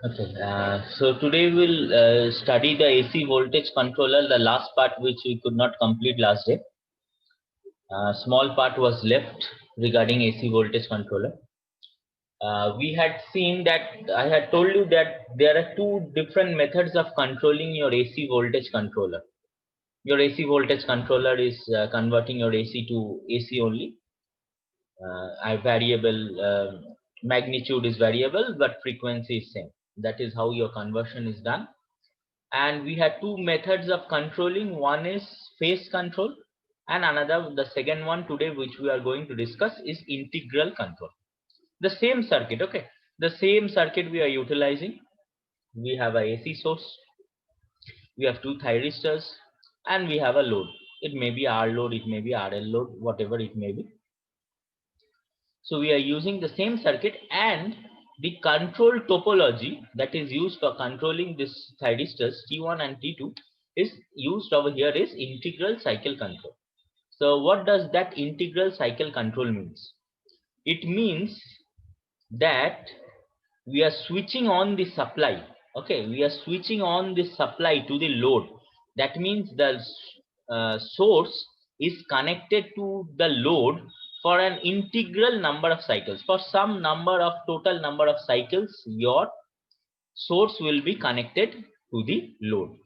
Okay, so today we'll study the AC voltage controller, the last part which we could not complete last day. Small part was left regarding AC voltage controller. We had seen that I had told you that there are two different methods of controlling your AC voltage controller. Your AC voltage controller is converting your AC to AC only. A variable magnitude is variable, but frequency is same. That is how your conversion is done. And we had two methods of controlling. One is phase control, and another, the second one today which we are going to discuss, is integral control. The same circuit, okay, the same circuit we are utilizing. We have a AC source, we have two thyristors, and we have a load. It may be R load, it may be RL load, whatever it may be. So we are using the same circuit, and the control topology that is used for controlling this thyristors T1 and T2 is used over here is integral cycle control. So what does that integral cycle control means? It means that we are switching on the supply. Okay, we are switching on the supply to the load. That means the source is connected to the load for an integral number of cycles. For some number of total number of cycles, your source will be connected to the load,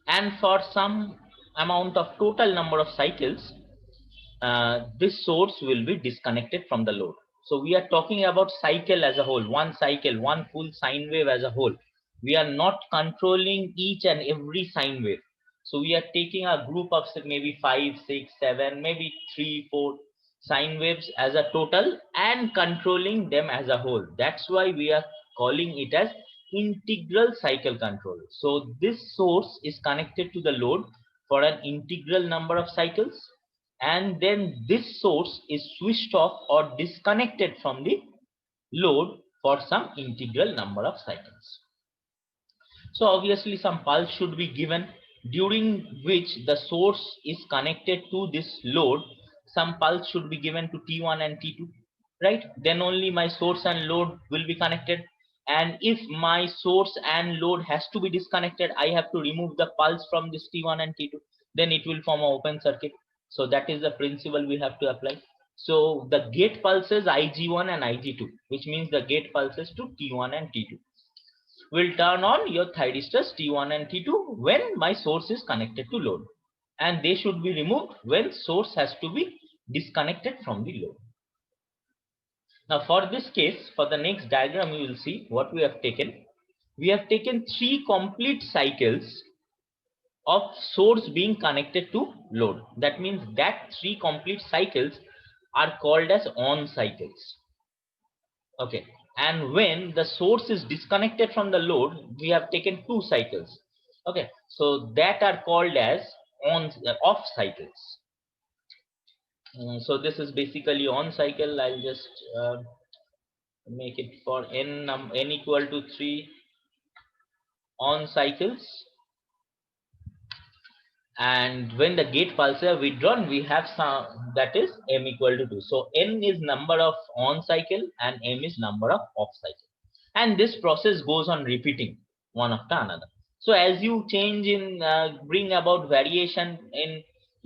and for some amount of total number of cycles, this source will be disconnected from the load. So we are talking about cycle as a whole, one cycle, one full sine wave as a whole. We are not controlling each and every sine wave. So we are taking a group of maybe 5, 6, 7, maybe 3, 4 sine waves as a total and controlling them as a whole. That's why we are calling it as integral cycle control. So this source is connected to the load for an integral number of cycles, and then this source is switched off or disconnected from the load for some integral number of cycles. So obviously some pulse should be given during which the source is connected to this load. Some pulse should be given to T1 and T2, right? Then only my source and load will be connected. And if my source and load has to be disconnected, I have to remove the pulse from this T1 and T2. Then it will form an open circuit. So that is the principle we have to apply. So the gate pulses IG1 and IG2, which means the gate pulses to T1 and T2, will turn on your thyristors T1 and T2 when my source is connected to load, and they should be removed when source has to be disconnected from the load. Now for this case, for the next diagram, you will see what we have taken. We have taken 3 complete cycles of source being connected to load. That means that 3 complete cycles are called as on cycles. Okay, and when the source is disconnected from the load, we have taken 2 cycles. Okay, so that are called as on off cycles. So this is basically on cycle. I'll just make it for n equal to 3 on cycles, and when the gate pulses are withdrawn, we have some, that is m equal to 2. So n is number of on cycle and m is number of off cycle, and this process goes on repeating one after another. So as you change in bring about variation in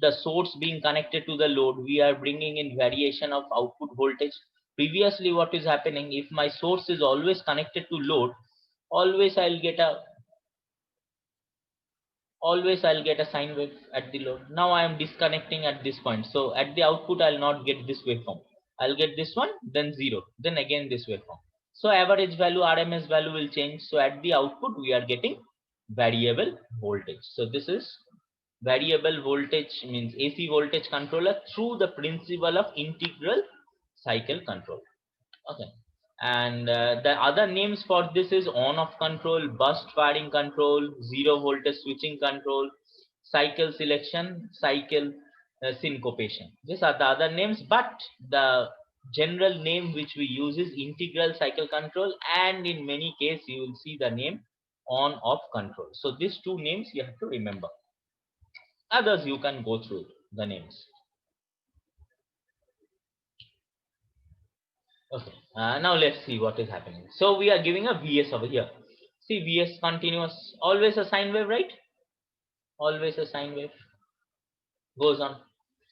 the source being connected to the load, we are bringing in variation of output voltage. Previously what is happening, if my source is always connected to load, always I'll get a sine wave at the load. Now I am disconnecting at this point, so at the output I'll not get this waveform. I'll get this one, then 0, then again this waveform. So average value, RMS value will change. So at the output we are getting variable voltage. So this is variable voltage, means AC voltage controller through the principle of integral cycle control. Okay, and the other names for this is on off control, burst firing control, zero voltage switching control, cycle selection, cycle syncopation. These are the other names, but the general name which we use is integral cycle control, and in many cases you will see the name on off control. So these two names you have to remember. Others you can go through the names. Okay. Now let's see what is happening. So we are giving a Vs over here. See, Vs continuous, always a sine wave, right? Always a sine wave goes on.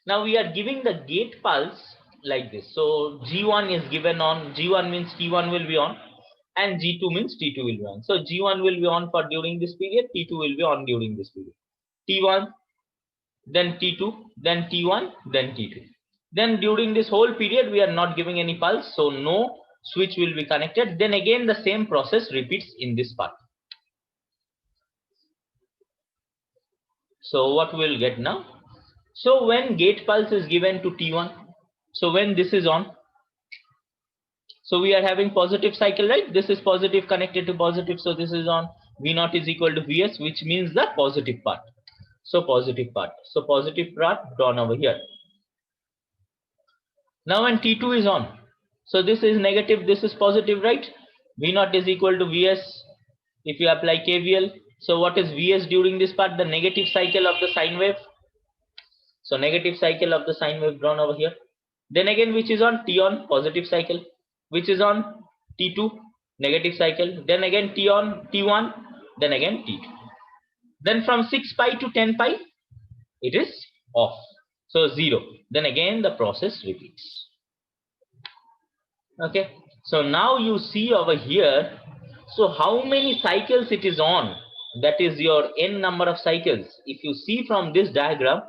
Now we are giving the gate pulse like this. So G1 is given on, G1 means T1 will be on, and G2 means T2 will be on. So G1 will be on for during this period, T2 will be on during this period. T1, then T2, then T1, then T2. Then during this whole period, we are not giving any pulse, so no switch will be connected. Then again, the same process repeats in this part. So what we'll get now? So when gate pulse is given to T1, so when this is on, so we are having positive cycle, right? This is positive connected to positive, so this is on. V0 is equal to Vs, which means the positive part. So positive part. So positive part drawn over here. Now when T2 is on, so this is negative, this is positive, right? V0 is equal to Vs. If you apply KVL, so what is Vs during this part? The negative cycle of the sine wave. So negative cycle of the sine wave drawn over here. Then again, which is on? T on, positive cycle. Which is on? T2, negative cycle. Then again T on, T1, then again T2. Then from 6 pi to 10 pi, it is off. So 0. Then again the process repeats. Okay. So now you see over here, so how many cycles it is on? That is your n number of cycles. If you see from this diagram,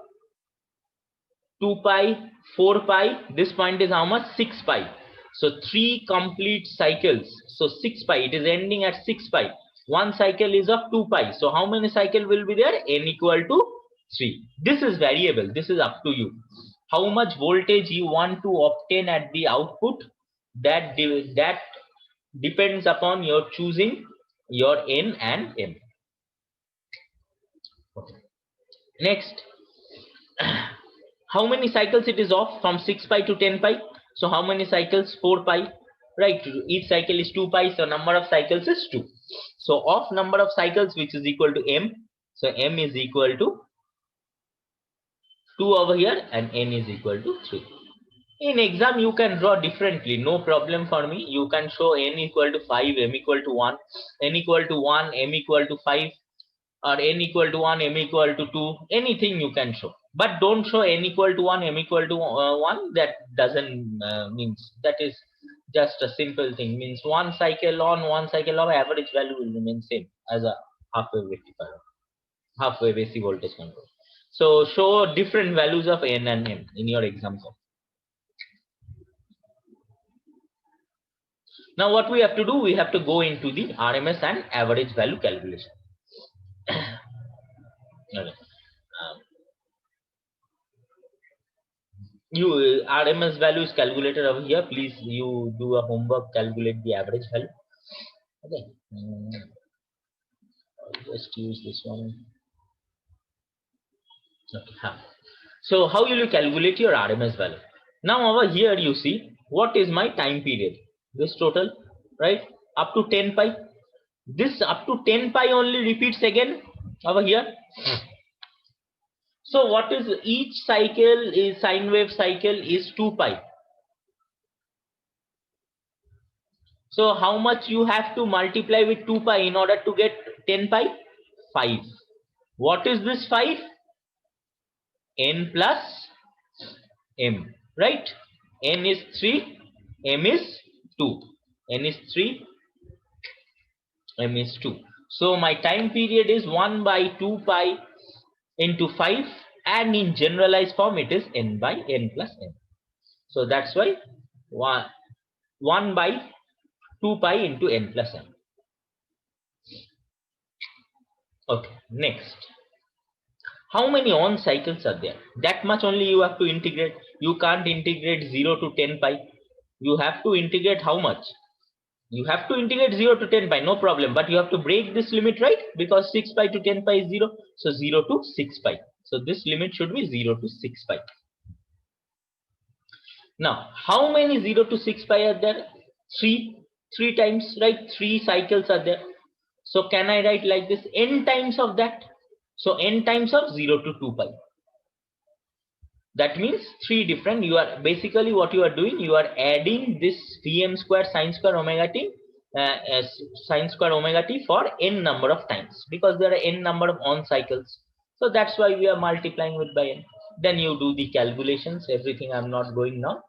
2 pi, 4 pi, this point is how much? 6 pi. So 3 complete cycles. So 6 pi, it is ending at 6 pi. One cycle is of 2 pi. So how many cycle will be there? N equal to 3. This is variable. This is up to you. How much voltage you want to obtain at the output, that depends upon your choosing your N and M. Okay. Next, how many cycles it is off from 6 pi to 10 pi? So how many cycles? 4 pi, right? Each cycle is 2 pi, so number of cycles is 2. So off number of cycles, which is equal to M. So M is equal to 2 over here, and N is equal to 3. In exam, you can draw differently, no problem for me. You can show N equal to 5, M equal to 1, N equal to 1, M equal to 5, or N equal to 1, M equal to 2, anything you can show. But don't show N equal to 1, M equal to 1, that doesn't means, that is just a simple thing, means one cycle on, one cycle off, average value will remain same as a half-wave rectifier, half-wave AC voltage control. So show different values of N and M in your example. Now what we have to do, we have to go into the RMS and average value calculation. Okay. RMS value is calculated over here. Please, you do a homework, calculate the average value. Okay. I'll just use this one. Okay. So how will you calculate your RMS value? Now over here you see what is my time period. This total, right? Up to 10 pi. This up to 10 pi only repeats again over here. So what is each cycle is sine wave cycle is 2 pi. So how much you have to multiply with 2 pi in order to get 10 pi? 5. What is this 5? N plus M, right? N is 3, M is 2. N is 3, M is 2. So my time period is 1 by 2 pi into 5, and in generalized form it is N by N plus M. So that's why 1 by 2 pi into N plus M. Okay, next. How many on cycles are there? That much only you have to integrate. You can't integrate 0 to 10 pi. You have to integrate how much? You have to integrate 0 to 10 pi, no problem. But you have to break this limit, right? Because 6 pi to 10 pi is 0. So 0 to 6 pi. So this limit should be 0 to 6 pi. Now, how many 0 to 6 pi are there? 3 times, right? 3 cycles are there. So can I write like this? N times of that. So n times of 0 to 2 pi. That means three different. You are basically what you are doing. You are adding this Vm square sine square omega t as sine square omega t for n number of times, because there are n number of on cycles. So that's why we are multiplying with by n. Then you do the calculations. Everything I'm not going now.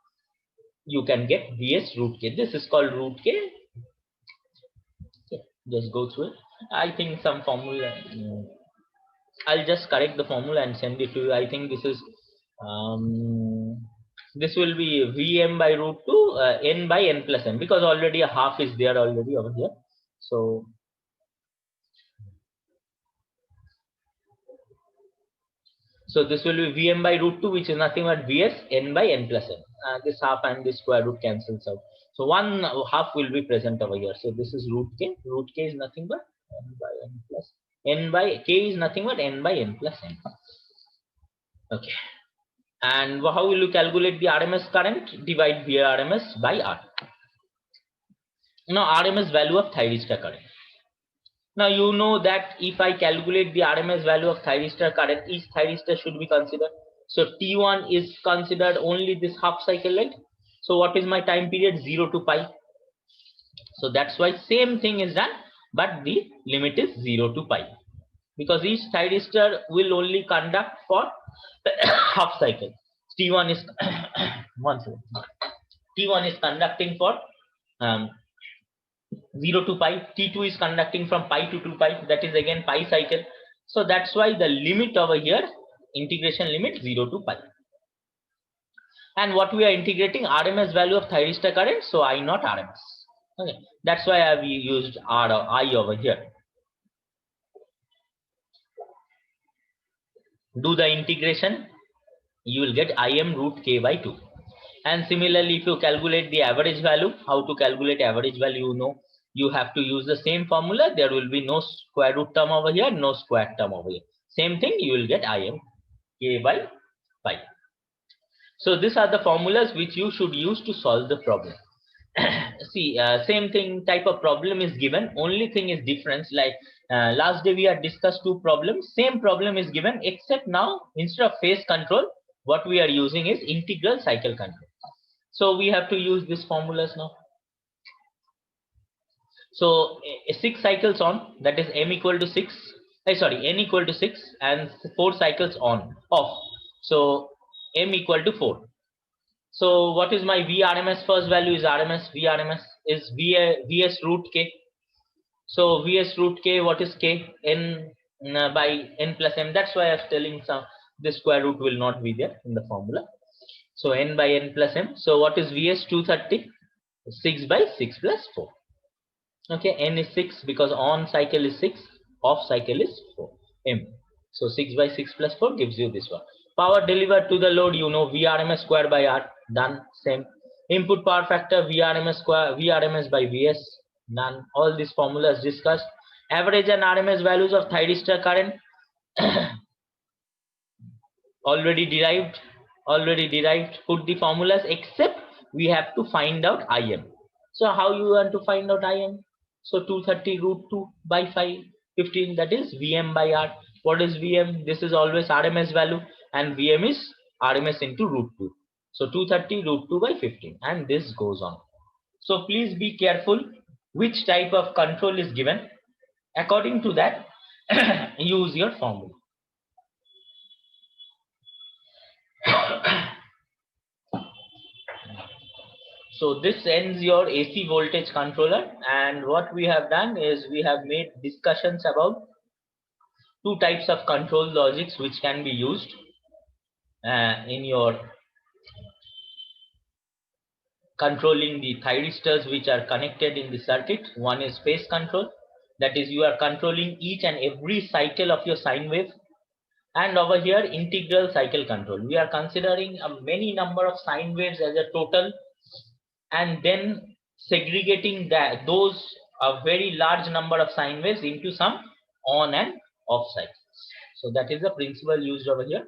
You can get Vs root k. This is called root k. Okay, just go through it. I think some formula. I'll just correct the formula and send it to you. I think this is this will be Vm by root 2 n by n plus m, because already a half is there already over here. So this will be Vm by root 2, which is nothing but Vs n by n plus m. This half and this square root cancels out. So one half will be present over here. So this is root k. Root k is nothing but n by n plus n by k is nothing but n by n plus m. Okay. And how will you calculate the RMS current? Divide VRMS by R. Now RMS value of thyristor current. Now you know that if I calculate the RMS value of thyristor current, each thyristor should be considered. So T1 is considered only this half cycle, right? So what is my time period? 0 to pi. So that's why same thing is done, but the limit is 0 to pi, because each thyristor will only conduct for half cycle. T1 is T1 is conducting for 0 to pi. T2 is conducting from pi to 2 pi. That is again pi cycle. So that's why the limit over here, integration limit 0 to pi. And what we are integrating? RMS value of thyristor current. So I not RMS. Okay. That's why I have used R or I over here. Do the integration. You will get Im root k by 2. And similarly, if you calculate the average value, how to calculate average value, you know, you have to use the same formula. There will be no square root term over here, no square term over here. Same thing, you will get Im k by pi. So these are the formulas which you should use to solve the problem. See, same thing type of problem is given. Only thing is difference, like last day we had discussed two problems. Same problem is given, except now instead of phase control, what we are using is integral cycle control. So we have to use these formulas now. So 6 cycles on, that is m equal to 6. N equal to 6 and 4 cycles on off. So m equal to 4. So what is my VRMS? First value is RMS. VRMS is Vs root k. So Vs root k, what is k? N by n plus m. That's why I was telling some the square root will not be there in the formula. So n by n plus m. So what is Vs? 230. 6 by 6 plus 4. Okay, n is 6 because on cycle is 6, off cycle is 4. M. So 6 by 6 plus 4 gives you this one. Power delivered to the load, you know, VRMS square by R. Done. Same. Input power factor, VRMS square, VRMS by Vs. None. All these formulas discussed. Average and RMS values of thyristor current already derived. Put the formulas, except we have to find out Im. So how you want to find out Im? So 230 root 2 by 15, that is Vm by R. What is Vm? This is always RMS value, and Vm is RMS into root 2. So 230 root 2 by 15, and this goes on. So please be careful which type of control is given. According to that, use your formula. So this ends your AC voltage controller, and what we have done is we have made discussions about two types of control logics which can be used in your controlling the thyristors which are connected in the circuit. One is phase control, that is you are controlling each and every cycle of your sine wave, and over here integral cycle control. We are considering a many number of sine waves as a total, and then segregating those a very large number of sine waves into some on and off cycles. So that is the principle used over here.